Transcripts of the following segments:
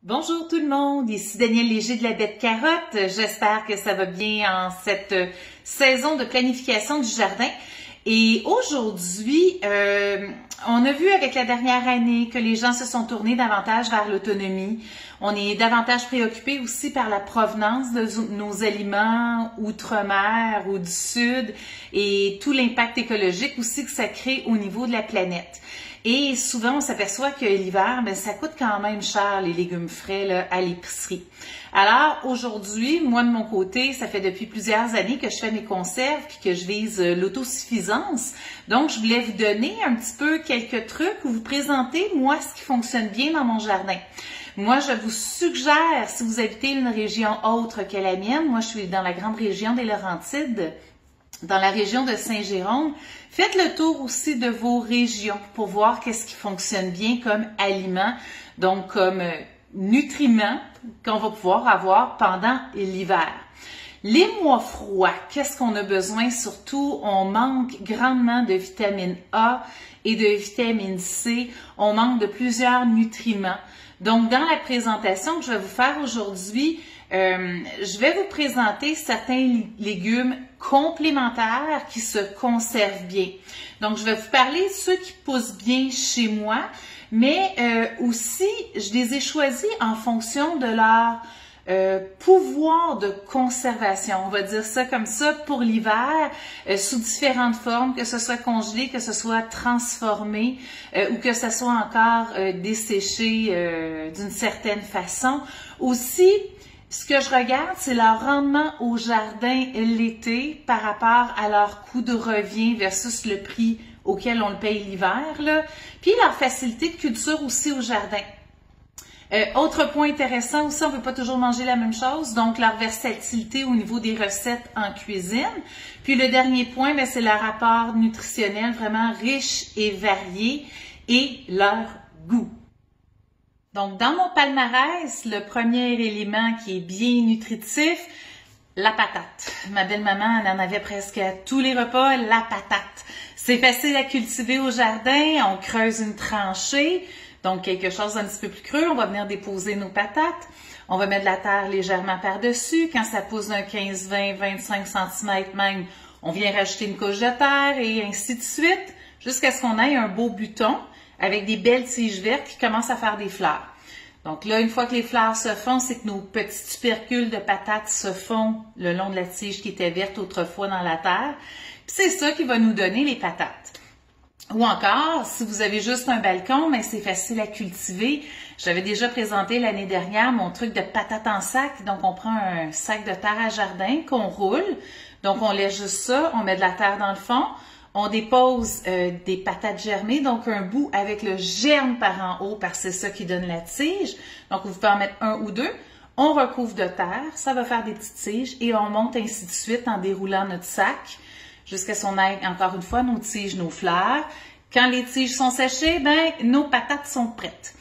Bonjour tout le monde, ici Danielle Léger de la Baie de Carotte. J'espère que ça va bien en cette saison de planification du jardin. Et aujourd'hui, on a vu avec la dernière année que les gens se sont tournés davantage vers l'autonomie. On est davantage préoccupé aussi par la provenance de nos aliments outre-mer ou du sud et tout l'impact écologique aussi que ça crée au niveau de la planète. Et souvent, on s'aperçoit que l'hiver, ça coûte quand même cher les légumes frais là, à l'épicerie. Alors aujourd'hui, moi de mon côté, ça fait depuis plusieurs années que je fais mes conserves et que je vise l'autosuffisance. Donc, je voulais vous donner un petit peu quelques trucs ou vous présenter, moi, ce qui fonctionne bien dans mon jardin. Moi, je vous suggère, si vous habitez une région autre que la mienne, moi je suis dans la grande région des Laurentides, dans la région de Saint-Jérôme, faites le tour aussi de vos régions pour voir qu'est-ce qui fonctionne bien comme aliment, donc comme nutriments qu'on va pouvoir avoir pendant l'hiver. Les mois froids, qu'est-ce qu'on a besoin? Surtout, on manque grandement de vitamine A et de vitamine C. On manque de plusieurs nutriments. Donc, dans la présentation que je vais vous faire aujourd'hui, je vais vous présenter certains légumes complémentaires qui se conservent bien. Donc, je vais vous parler de ceux qui poussent bien chez moi, mais aussi, je les ai choisis en fonction de leur pouvoir de conservation, on va dire ça comme ça, pour l'hiver, sous différentes formes, que ce soit congelé, que ce soit transformé ou que ce soit encore desséché d'une certaine façon. Aussi, ce que je regarde, c'est leur rendement au jardin l'été par rapport à leur coût de revient versus le prix auquel on le paye l'hiver, puis leur facilité de culture aussi au jardin. Autre point intéressant aussi, on ne veut pas toujours manger la même chose, donc leur versatilité au niveau des recettes en cuisine. Puis le dernier point, c'est leur rapport nutritionnel vraiment riche et varié et leur goût. Donc dans mon palmarès, le premier élément qui est bien nutritif, la patate. Ma belle-maman, elle en avait presque à tous les repas, la patate. C'est facile à cultiver au jardin, on creuse une tranchée. Donc, quelque chose d'un petit peu plus creux, on va venir déposer nos patates. On va mettre de la terre légèrement par-dessus. Quand ça pousse d'un 15, 20, 25 cm même, on vient rajouter une couche de terre et ainsi de suite, jusqu'à ce qu'on ait un beau buton avec des belles tiges vertes qui commencent à faire des fleurs. Donc là, une fois que les fleurs se font, c'est que nos petits tubercules de patates se font le long de la tige qui était verte autrefois dans la terre. Puis c'est ça qui va nous donner les patates. Ou encore, si vous avez juste un balcon, c'est facile à cultiver. J'avais déjà présenté l'année dernière mon truc de patates en sac. Donc, on prend un sac de terre à jardin qu'on roule. Donc, on laisse juste ça, on met de la terre dans le fond. On dépose des patates germées, donc un bout avec le germe par en haut, parce que c'est ça qui donne la tige. Donc, vous pouvez en mettre un ou deux. On recouvre de terre, ça va faire des petites tiges et on monte ainsi de suite en déroulant notre sac jusqu'à ce qu'on ait, encore une fois, nos tiges, nos fleurs. Quand les tiges sont séchées, nos patates sont prêtes.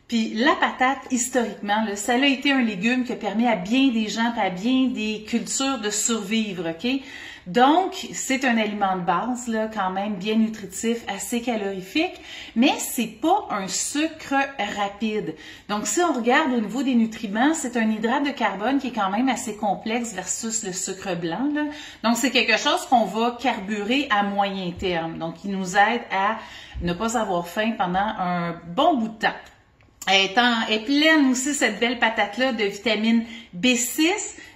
Puis la patate, historiquement, ça a été un légume qui a permis à bien des gens, à bien des cultures de survivre, OK? Donc, c'est un aliment de base, quand même bien nutritif, assez calorifique, mais c'est pas un sucre rapide. Donc, si on regarde au niveau des nutriments, c'est un hydrate de carbone qui est quand même assez complexe versus le sucre blanc, Donc, c'est quelque chose qu'on va carburer à moyen terme. Donc, qui nous aide à ne pas avoir faim pendant un bon bout de temps. Elle est pleine aussi, cette belle patate-là, de vitamine B6,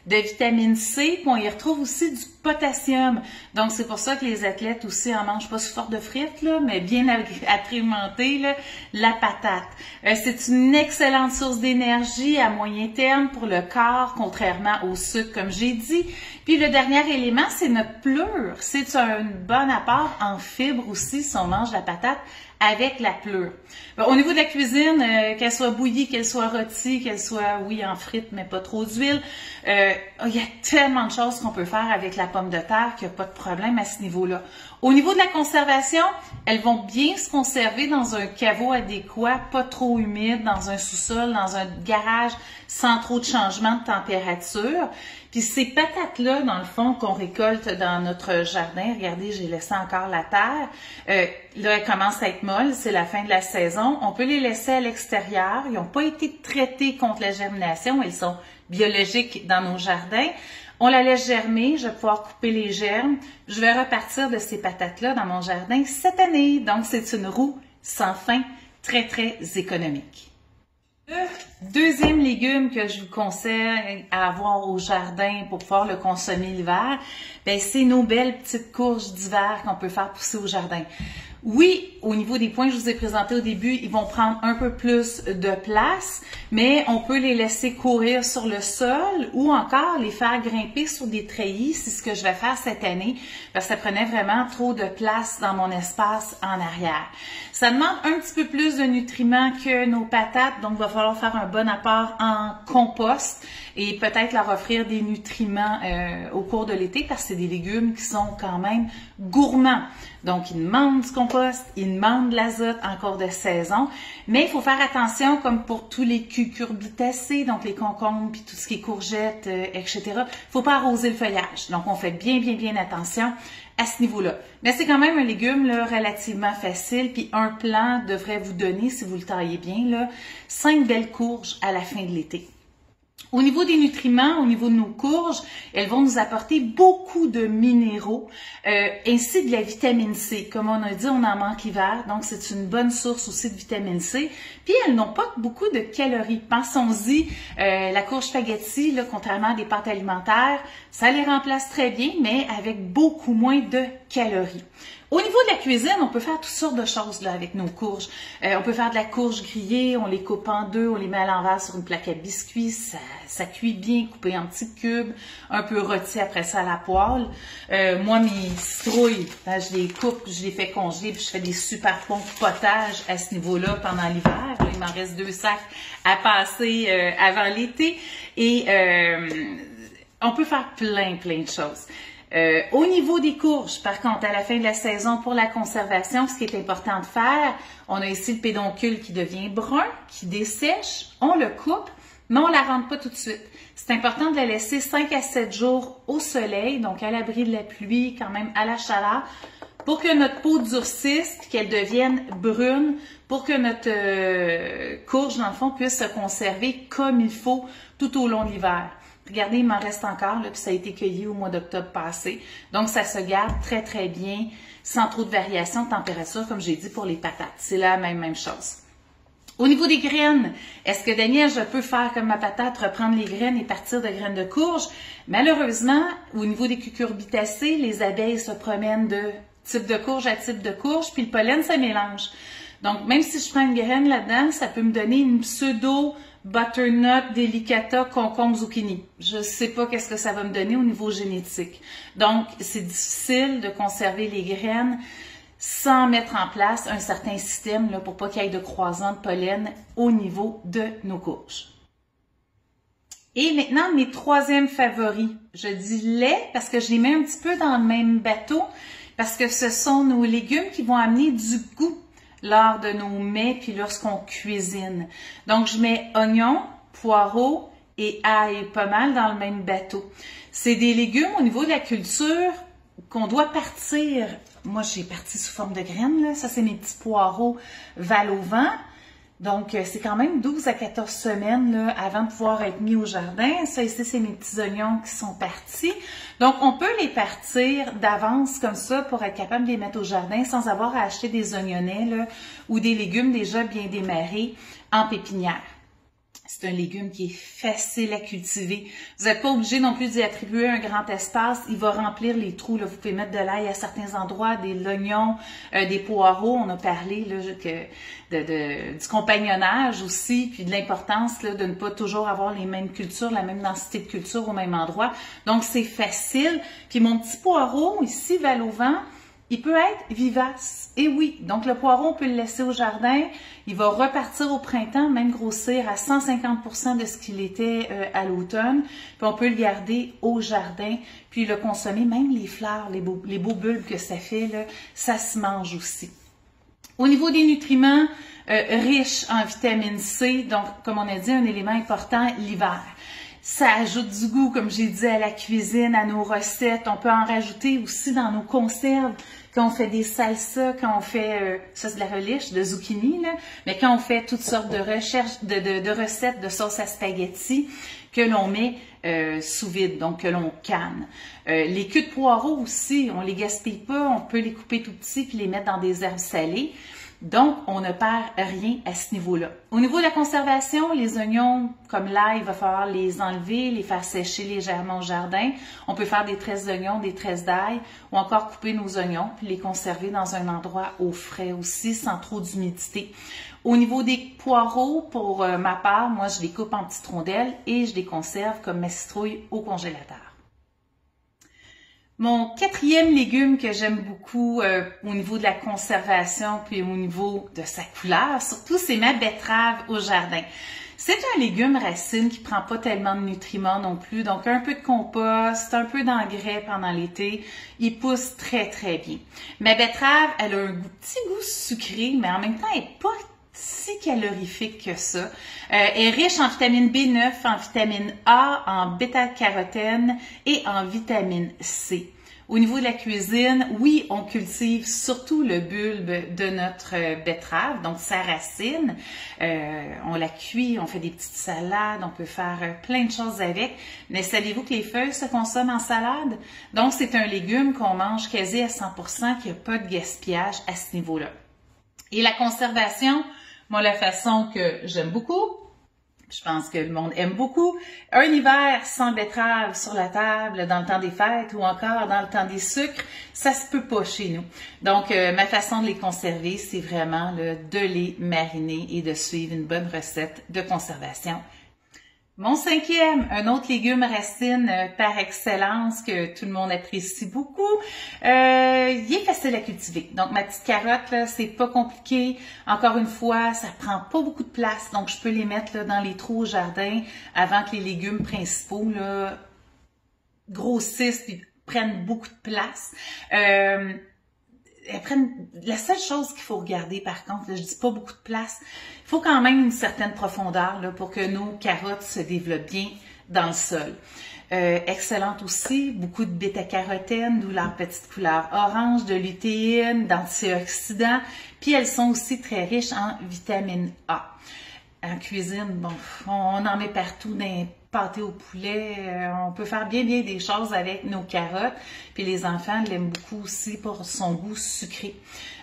de vitamine C, puis on y retrouve aussi du potassium. Donc, c'est pour ça que les athlètes aussi en mangent pas sous forme de frites, mais bien agrémenté, la patate. C'est une excellente source d'énergie à moyen terme pour le corps, contrairement au sucre, comme j'ai dit. Puis, le dernier élément, c'est notre pleure. C'est un bon apport en fibres aussi, si on mange la patate avec la pleure. Au niveau de la cuisine, qu'elle soit bouillie, qu'elle soit rôtie, qu'elle soit, oui, en frites, mais pas trop d'huile, il y a tellement de choses qu'on peut faire avec la pomme de terre, qu'il n'y a pas de problème à ce niveau-là. Au niveau de la conservation, elles vont bien se conserver dans un caveau adéquat, pas trop humide, dans un sous-sol, dans un garage, sans trop de changement de température. Puis ces patates-là, dans le fond, qu'on récolte dans notre jardin, regardez, j'ai laissé encore la terre. Là, elles commencent à être molles, c'est la fin de la saison. On peut les laisser à l'extérieur. Ils n'ont pas été traités contre la germination. Elles sont biologiques dans nos jardins. On la laisse germer, je vais pouvoir couper les germes. Je vais repartir de ces patates-là dans mon jardin cette année. Donc, c'est une roue sans fin, très, très économique. Le deuxième légume que je vous conseille à avoir au jardin pour pouvoir le consommer l'hiver, ben c'est nos belles petites courges d'hiver qu'on peut faire pousser au jardin. Oui, au niveau des points que je vous ai présentés au début, ils vont prendre un peu plus de place, mais on peut les laisser courir sur le sol ou encore les faire grimper sur des treillis. C'est ce que je vais faire cette année parce que ça prenait vraiment trop de place dans mon espace en arrière. Ça demande un petit peu plus de nutriments que nos patates, donc il va falloir faire un bon apport en compost et peut-être leur offrir des nutriments au cours de l'été parce que c'est des légumes qui sont quand même gourmands. Donc, ils demandent du compost, ils demandent de l'azote en cours de saison, mais il faut faire attention, comme pour tous les cucurbitacées, donc les concombres, puis tout ce qui est courgettes, etc. Il ne faut pas arroser le feuillage. Donc, on fait bien, bien, bien attention à ce niveau-là. Mais c'est quand même un légume là, relativement facile, puis un plant devrait vous donner, si vous le taillez bien, là, 5 belles courges à la fin de l'été. Au niveau des nutriments, au niveau de nos courges, elles vont nous apporter beaucoup de minéraux ainsi de la vitamine C. Comme on a dit, on en manque l'hiver, donc c'est une bonne source aussi de vitamine C. Puis elles n'ont pas beaucoup de calories. Pensons-y, la courge spaghetti, là, contrairement à des pâtes alimentaires, ça les remplace très bien, mais avec beaucoup moins de calories. Au niveau de la cuisine, on peut faire toutes sortes de choses là, avec nos courges. On peut faire de la courge grillée, on les coupe en deux, on les met à l'envers sur une plaque à biscuits, ça cuit bien, coupé en petits cubes, un peu rôti après ça à la poêle. Moi, mes citrouilles, je les coupe, je les fais congeler, puis je fais des super bons potages à ce niveau-là pendant l'hiver. Il m'en reste 2 sacs à passer avant l'été. Et on peut faire plein de choses. Au niveau des courges, par contre, à la fin de la saison, pour la conservation, ce qui est important de faire, on a ici le pédoncule qui devient brun, qui dessèche, on le coupe, mais on ne la rentre pas tout de suite. C'est important de la laisser 5 à 7 jours au soleil, donc à l'abri de la pluie, quand même à la chaleur, pour que notre peau durcisse, qu'elle devienne brune, pour que notre courge, dans le fond, puisse se conserver comme il faut tout au long de l'hiver. Regardez, il m'en reste encore, là, puis ça a été cueilli au mois d'octobre passé. Donc, ça se garde très bien, sans trop de variation de température, comme j'ai dit pour les patates. C'est la même chose. Au niveau des graines, est-ce que, Daniel, je peux faire comme ma patate, reprendre les graines et partir de graines de courge? Malheureusement, au niveau des cucurbitacées, les abeilles se promènent de type de courge à type de courge, puis le pollen se mélange. Donc, même si je prends une graine là-dedans, ça peut me donner une pseudo butternut, delicata, concombre, zucchini. Je ne sais pas qu'est-ce que ça va me donner au niveau génétique. Donc, c'est difficile de conserver les graines sans mettre en place un certain système là, pour pas qu'il y ait de croisement de pollen au niveau de nos courges. Et maintenant, mes troisièmes favoris. Je dis lait parce que je les mets un petit peu dans le même bateau parce que ce sont nos légumes qui vont amener du goût lors de nos mets, puis lorsqu'on cuisine. Donc, je mets oignons, poireaux et ail pas mal dans le même bateau. C'est des légumes au niveau de la culture qu'on doit partir. Moi, j'ai parti sous forme de graines, là. Ça, c'est mes petits poireaux val-au-vent. Donc, c'est quand même 12 à 14 semaines là, avant de pouvoir être mis au jardin. Ça, ici, c'est mes petits oignons qui sont partis. Donc, on peut les partir d'avance comme ça pour être capable de les mettre au jardin sans avoir à acheter des oignonnets là, ou des légumes déjà bien démarrés en pépinière. C'est un légume qui est facile à cultiver. Vous n'êtes pas obligé non plus d'y attribuer un grand espace. Il va remplir les trous. Là. Vous pouvez mettre de l'ail à certains endroits, des oignons, des poireaux. On a parlé là, du compagnonnage aussi, puis de l'importance de ne pas toujours avoir les mêmes cultures, la même densité de culture au même endroit. Donc, c'est facile. Puis mon petit poireau, ici, val-au-vent, il peut être vivace. Et oui, donc le poireau, on peut le laisser au jardin. Il va repartir au printemps, même grossir à 150% de ce qu'il était à l'automne. Puis on peut le garder au jardin, puis le consommer. Même les fleurs, les beaux bulbes que ça fait, là, ça se mange aussi. Au niveau des nutriments, riches en vitamine C, donc comme on a dit, un élément important l'hiver. Ça ajoute du goût, comme j'ai dit, à la cuisine, à nos recettes. On peut en rajouter aussi dans nos conserves. Quand on fait des salsas, quand on fait, ça c'est de la relish, de zucchini, là, mais quand on fait toutes sortes de recettes de sauce à spaghetti que l'on met sous vide, donc que l'on canne. Les queues de poireaux aussi, on les gaspille pas, on peut les couper tout petits puis les mettre dans des herbes salées. Donc, on ne perd rien à ce niveau-là. Au niveau de la conservation, les oignons, comme l'ail, il va falloir les enlever, les faire sécher légèrement au jardin. On peut faire des tresses d'oignons, des tresses d'ail, ou encore couper nos oignons, puis les conserver dans un endroit au frais aussi, sans trop d'humidité. Au niveau des poireaux, pour ma part, moi, je les coupe en petites rondelles et je les conserve comme ma citrouille au congélateur. Mon quatrième légume que j'aime beaucoup au niveau de la conservation puis au niveau de sa couleur, surtout, c'est ma betterave au jardin. C'est un légume racine qui prend pas tellement de nutriments non plus, donc un peu de compost, un peu d'engrais pendant l'été, il pousse très très bien. Ma betterave, elle a un petit goût sucré, mais en même temps, elle n'est pas si calorifique que ça. Elle est riche en vitamine B9, en vitamine A, en bêta-carotène et en vitamine C. Au niveau de la cuisine, oui, on cultive surtout le bulbe de notre betterave, donc sa racine. On la cuit, on fait des petites salades, on peut faire plein de choses avec. Mais saviez-vous que les feuilles se consomment en salade? Donc, c'est un légume qu'on mange quasi à 100%, qu'il n'y a pas de gaspillage à ce niveau-là. Et la conservation, moi, la façon que j'aime beaucoup, je pense que le monde aime beaucoup, un hiver sans betterave sur la table dans le temps des fêtes ou encore dans le temps des sucres, ça se peut pas chez nous. Donc, ma façon de les conserver, c'est vraiment de les mariner et de suivre une bonne recette de conservation. Mon cinquième, un autre légume racine par excellence que tout le monde apprécie beaucoup, il est facile à cultiver. Donc ma petite carotte, là, c'est pas compliqué. Encore une fois, ça prend pas beaucoup de place, donc je peux les mettre là, dans les trous au jardin avant que les légumes principaux là, grossissent et prennent beaucoup de place. La seule chose qu'il faut regarder, par contre, là, je dis pas beaucoup de place, il faut quand même une certaine profondeur là, pour que nos carottes se développent bien dans le sol. Excellente aussi, beaucoup de bêta-carotène, d'où leur petite couleur orange, de lutéine, d'antioxydants, puis elles sont aussi très riches en vitamine A. En cuisine, bon, on en met partout dans les pâtés au poulet, on peut faire bien des choses avec nos carottes, puis les enfants l'aiment beaucoup aussi pour son goût sucré.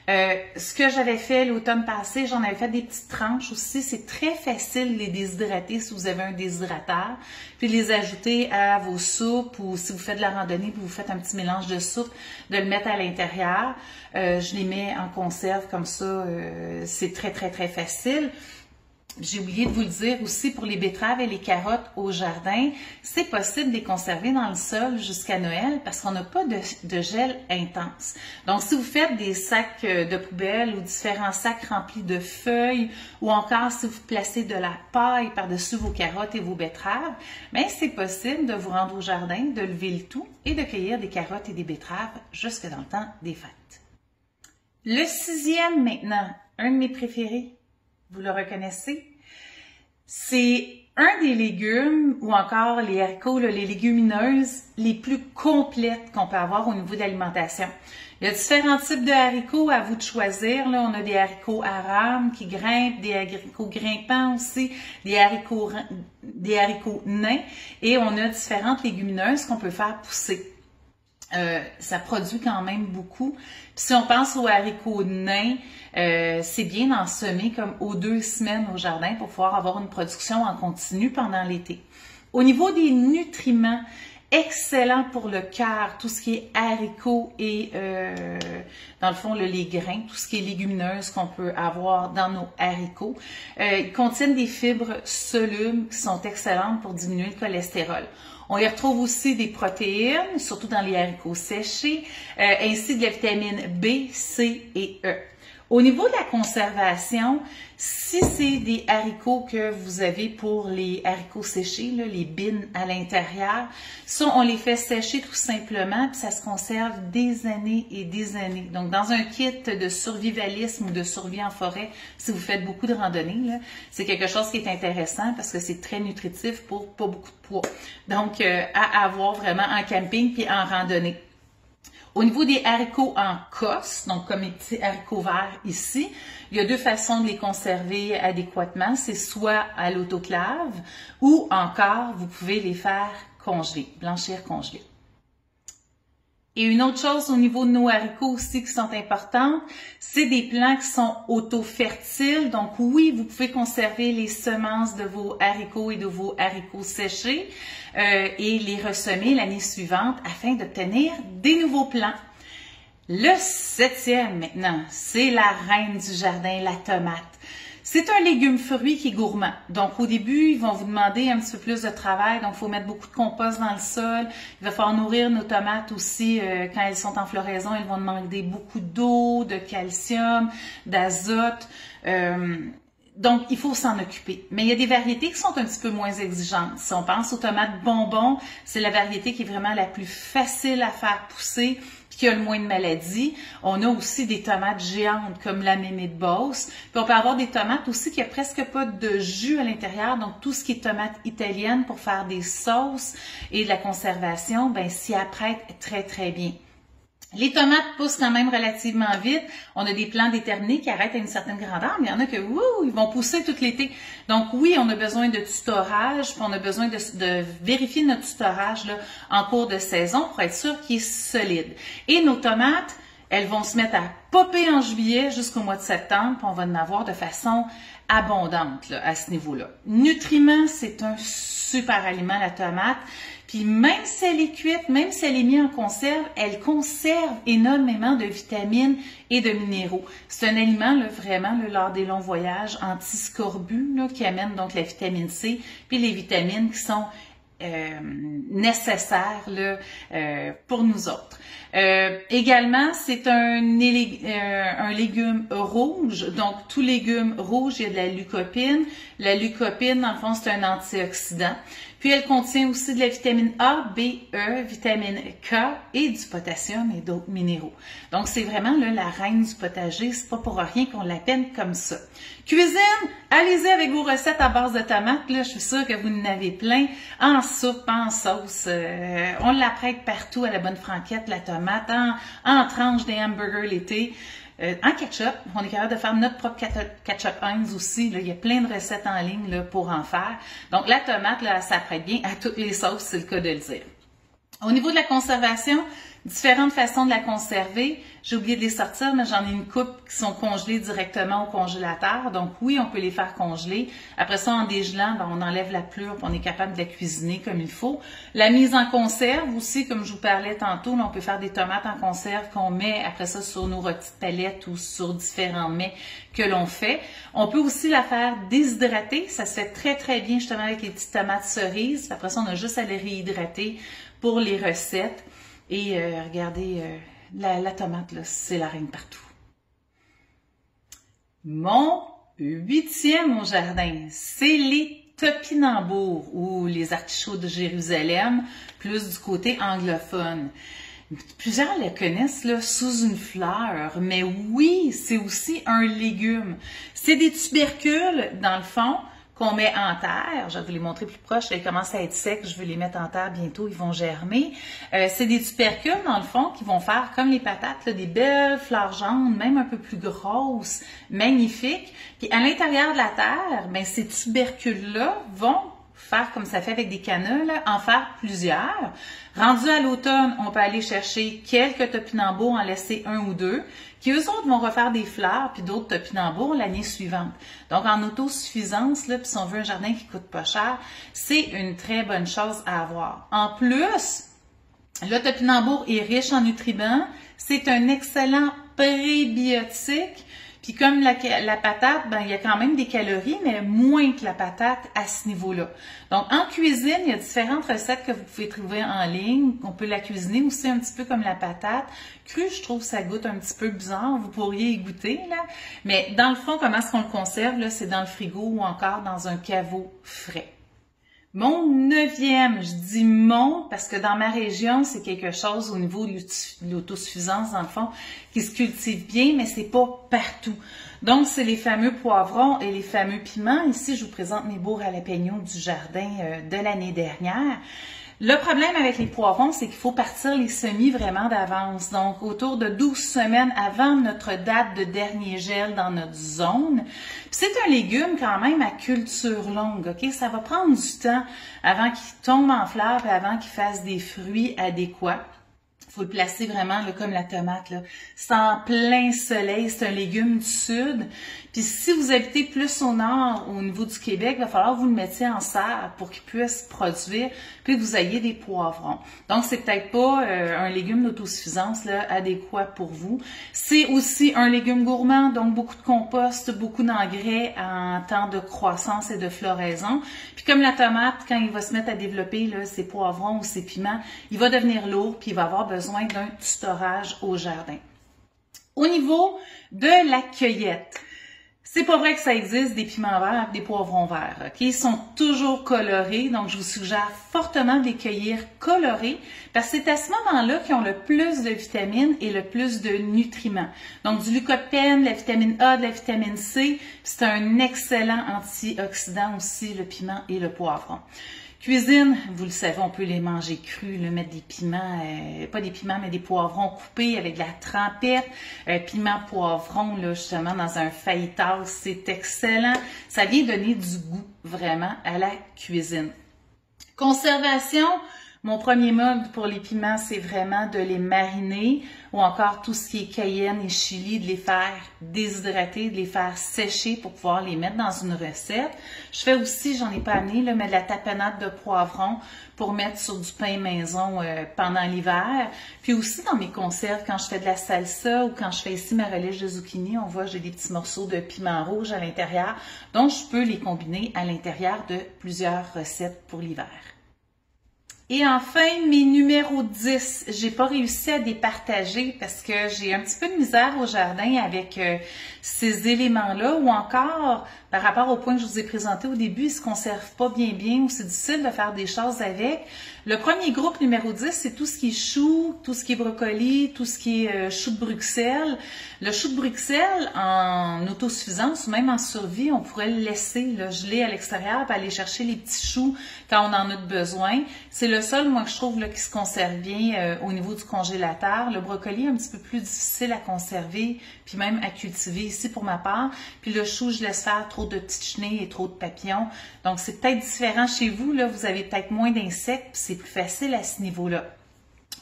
Ce que j'avais fait l'automne passé, j'en avais fait des petites tranches aussi, c'est très facile de les déshydrater si vous avez un déshydrateur, puis les ajouter à vos soupes ou si vous faites de la randonnée, puis vous faites un petit mélange de soupe, de le mettre à l'intérieur. Je les mets en conserve comme ça, c'est très facile. J'ai oublié de vous le dire aussi, pour les betteraves et les carottes au jardin, c'est possible de les conserver dans le sol jusqu'à Noël parce qu'on n'a pas de gel intense. Donc, si vous faites des sacs de poubelle ou différents sacs remplis de feuilles ou encore si vous placez de la paille par-dessus vos carottes et vos betteraves, bien, c'est possible de vous rendre au jardin, de lever le tout et de cueillir des carottes et des betteraves jusque dans le temps des fêtes. Le sixième maintenant, un de mes préférés. Vous le reconnaissez? C'est un des légumes, ou encore les haricots, là, les légumineuses les plus complètes qu'on peut avoir au niveau de l'alimentation. Il y a différents types de haricots, à vous de choisir. Là, on a des haricots à rames qui grimpent, des haricots grimpants aussi, des haricots nains, et on a différentes légumineuses qu'on peut faire pousser. Ça produit quand même beaucoup. Puis si on pense aux haricots nains, c'est bien d'en semer comme aux 2 semaines au jardin pour pouvoir avoir une production en continu pendant l'été. Au niveau des nutriments, excellent pour le cœur, tout ce qui est haricots et dans le fond les grains, tout ce qui est légumineuse qu'on peut avoir dans nos haricots. Ils contiennent des fibres solubles qui sont excellentes pour diminuer le cholestérol. On y retrouve aussi des protéines, surtout dans les haricots séchés, ainsi de la vitamine B, C et E. Au niveau de la conservation, si c'est des haricots que vous avez pour les haricots séchés, là, les bines à l'intérieur, ça, on les fait sécher tout simplement, puis ça se conserve des années et des années. Donc, dans un kit de survivalisme ou de survie en forêt, si vous faites beaucoup de randonnées, c'est quelque chose qui est intéressant parce que c'est très nutritif pour pas beaucoup de poids. Donc, à avoir vraiment en camping puis en randonnée. Au niveau des haricots en cosse, donc comme les petits haricots verts ici, il y a deux façons de les conserver adéquatement. C'est soit à l'autoclave ou encore, vous pouvez les faire congeler, blanchir congeler. Et une autre chose au niveau de nos haricots aussi qui sont importantes, c'est des plants qui sont auto-fertiles. Donc oui, vous pouvez conserver les semences de vos haricots et de vos haricots séchés et les ressemer l'année suivante afin d'obtenir des nouveaux plants. Le 7e maintenant, c'est la reine du jardin, la tomate. C'est un légume-fruit qui est gourmand. Donc, au début, ils vont vous demander un petit peu plus de travail. Donc, il faut mettre beaucoup de compost dans le sol. Il va falloir nourrir nos tomates aussi quand elles sont en floraison. Elles vont demander beaucoup d'eau, de calcium, d'azote. Donc, il faut s'en occuper. Mais il y a des variétés qui sont un petit peu moins exigeantes. Si on pense aux tomates bonbons, c'est la variété qui est vraiment la plus facile à faire pousser, qui a le moins de maladies. On a aussi des tomates géantes comme la Mémé de Beauce. Puis on peut avoir des tomates aussi qui a presque pas de jus à l'intérieur. Donc tout ce qui est tomates italiennes pour faire des sauces et de la conservation, ben s'y apprête très très bien. Les tomates poussent quand même relativement vite. On a des plants déterminés qui arrêtent à une certaine grandeur, mais il y en a que, ils vont pousser tout l'été. Donc oui, on a besoin de tutorage, puis on a besoin de vérifier notre tutorage là, en cours de saison pour être sûr qu'il est solide. Et nos tomates, elles vont se mettre à popper en juillet jusqu'au mois de septembre, puis on va en avoir de façon abondante là, à ce niveau-là. Nutriments, c'est un super aliment, la tomate. Puis même si elle est cuite, même si elle est mise en conserve, elle conserve énormément de vitamines et de minéraux. C'est un aliment là, vraiment là, lors des longs voyages anti-scorbut là, qui amène donc la vitamine C, puis les vitamines qui sont nécessaires là, pour nous autres. Également, c'est un légume rouge. Donc, tout légume rouge, il y a de la lycopine. La lycopine, dans le fond, c'est un antioxydant. Puis, elle contient aussi de la vitamine A, B, E, vitamine K et du potassium et d'autres minéraux. Donc, c'est vraiment là, la reine du potager. C'est pas pour rien qu'on l'appelle comme ça. Cuisine, allez-y avec vos recettes à base de tomates. Là, je suis sûre que vous en avez plein. En soupe, en sauce. On l'apprête partout à la bonne franquette, la tomate, en tranches des hamburgers l'été. En ketchup, on est capable de faire notre propre ketchup Heinz aussi. Là. Il y a plein de recettes en ligne là, pour en faire. Donc, la tomate, là, ça prête bien à toutes les sauces, c'est le cas de le dire. Au niveau de la conservation, différentes façons de la conserver. J'ai oublié de les sortir, mais j'en ai une coupe qui sont congelées directement au congélateur. Donc oui, on peut les faire congeler. Après ça, en dégelant, ben, on enlève la pelure, puis on est capable de la cuisiner comme il faut. La mise en conserve aussi, comme je vous parlais tantôt, là, on peut faire des tomates en conserve qu'on met après ça sur nos rôtis de palettes ou sur différents mets que l'on fait. On peut aussi la faire déshydrater. Ça se fait très très bien justement avec les petites tomates cerises. Après ça, on a juste à les réhydrater pour les recettes. Et regardez, la tomate, là, c'est la reine partout. Mon 8e au jardin, c'est les topinambours ou les artichauts de Jérusalem, plus du côté anglophone. Plusieurs le connaissent là, sous une fleur, mais oui, c'est aussi un légume. C'est des tubercules, dans le fond, qu'on met en terre. Je vais vous les montrer plus proche. Là, ils commencent à être secs. Je vais les mettre en terre bientôt. Ils vont germer. C'est des tubercules, dans le fond, qui vont faire comme les patates, là, des belles fleurs jaunes, même un peu plus grosses, magnifiques. Puis à l'intérieur de la terre, ben, ces tubercules-là vont faire comme ça fait avec des canaux, là, en faire plusieurs. Rendu à l'automne, on peut aller chercher quelques topinambours, en laisser un ou deux, qui eux autres vont refaire des fleurs, puis d'autres topinambours l'année suivante. Donc, en autosuffisance, là, puis si on veut un jardin qui coûte pas cher, c'est une très bonne chose à avoir. En plus, le topinambour est riche en nutriments. C'est un excellent prébiotique. Puis comme la patate, ben, il y a quand même des calories, mais moins que la patate à ce niveau-là. Donc, en cuisine, il y a différentes recettes que vous pouvez trouver en ligne. On peut la cuisiner aussi un petit peu comme la patate. Crue, je trouve que ça goûte un petit peu bizarre. Vous pourriez y goûter, là. Mais dans le fond, comment est-ce qu'on le conserve, là? C'est dans le frigo ou encore dans un caveau frais. Mon 9e, je dis mon parce que dans ma région, c'est quelque chose au niveau de l'autosuffisance, dans le fond, qui se cultive bien, mais c'est pas partout. Donc, c'est les fameux poivrons et les fameux piments. Ici, je vous présente mes beaux jalapenos du jardin de l'année dernière. Le problème avec les poivrons, c'est qu'il faut partir les semis vraiment d'avance. Donc, autour de 12 semaines avant notre date de dernier gel dans notre zone. C'est un légume quand même à culture longue, OK? Ça va prendre du temps avant qu'il tombe en fleurs et avant qu'il fasse des fruits adéquats. Il faut le placer vraiment là, comme la tomate. C'est en plein soleil, c'est un légume du sud. Puis si vous habitez plus au nord, au niveau du Québec, il va falloir que vous le mettiez en serre pour qu'il puisse produire, puis que vous ayez des poivrons. Donc, c'est peut-être pas un légume d'autosuffisance adéquat pour vous. C'est aussi un légume gourmand, donc beaucoup de compost, beaucoup d'engrais en temps de croissance et de floraison. Puis comme la tomate, quand il va se mettre à développer là, ses poivrons ou ses piments, il va devenir lourd, puis il va avoir besoin d'un tutorage au jardin. Au niveau de la cueillette, c'est pas vrai que ça existe des piments verts, des poivrons verts, OK? Ils sont toujours colorés, donc je vous suggère fortement de les cueillir colorés parce que c'est à ce moment-là qu'ils ont le plus de vitamines et le plus de nutriments. Donc du lycopène, de la vitamine A, de la vitamine C, c'est un excellent antioxydant aussi, le piment et le poivron. Cuisine, vous le savez, on peut les manger crus, mettre des piments, pas des piments, mais des poivrons coupés avec de la trempette, piment poivron, là, justement, dans un fajitas, c'est excellent. Ça vient donner du goût, vraiment, à la cuisine. Conservation, mon premier mode pour les piments, c'est vraiment de les mariner ou encore tout ce qui est cayenne et chili, de les faire déshydrater, de les faire sécher pour pouvoir les mettre dans une recette. Je fais aussi, j'en ai pas amené, là, mais de la tapenade de poivron pour mettre sur du pain maison pendant l'hiver. Puis aussi dans mes conserves, quand je fais de la salsa ou quand je fais ici ma relish de zucchini, on voit j'ai des petits morceaux de piment rouge à l'intérieur. Donc, je peux les combiner à l'intérieur de plusieurs recettes pour l'hiver. Et enfin, mes numéros 10, j'ai pas réussi à les partager parce que j'ai un petit peu de misère au jardin avec ces éléments-là ou encore par rapport au point que je vous ai présenté au début, ils se conservent pas bien ou c'est difficile de faire des choses avec. Le premier groupe numéro 10, c'est tout ce qui est chou, tout ce qui est brocoli, tout ce qui est chou de Bruxelles. Le chou de Bruxelles, en autosuffisance ou même en survie, on pourrait le laisser geler à l'extérieur et aller chercher les petits choux quand on en a besoin. C'est le seul, moi, que je trouve qui se conserve bien au niveau du congélateur. Le brocoli est un petit peu plus difficile à conserver puis même à cultiver ici pour ma part. Puis le chou, je laisse faire trop de petites chenilles et trop de papillons. Donc, c'est peut-être différent chez vous. Là, vous avez peut-être moins d'insectes puis c'est plus facile à ce niveau-là.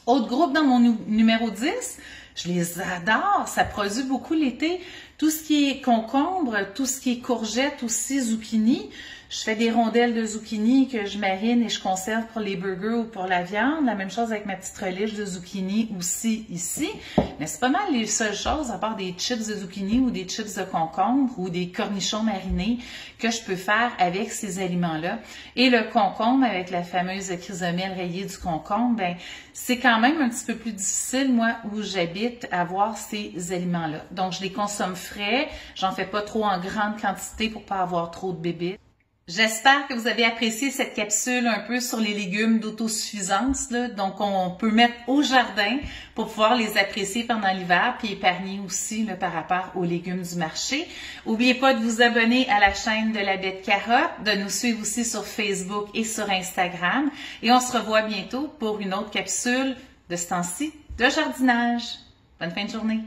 Autre groupe dans mon numéro 10, je les adore. Ça produit beaucoup l'été. Tout ce qui est concombre, tout ce qui est courgette, aussi zucchini. Je fais des rondelles de zucchini que je marine et je conserve pour les burgers ou pour la viande. La même chose avec ma petite relish de zucchini aussi ici. Mais c'est pas mal les seules choses, à part des chips de zucchini ou des chips de concombre ou des cornichons marinés que je peux faire avec ces aliments-là. Et le concombre, avec la fameuse chrysomèle rayée du concombre, ben, c'est quand même un petit peu plus difficile, moi, où j'habite, à avoir ces aliments-là. Donc, je les consomme frais. J'en fais pas trop en grande quantité pour pas avoir trop de bébés. J'espère que vous avez apprécié cette capsule un peu sur les légumes d'autosuffisance. Donc, on peut mettre au jardin pour pouvoir les apprécier pendant l'hiver puis épargner aussi par rapport aux légumes du marché. N'oubliez pas de vous abonner à la chaîne de la Bête Carotte, de nous suivre aussi sur Facebook et sur Instagram. Et on se revoit bientôt pour une autre capsule de ce temps-ci de jardinage. Bonne fin de journée!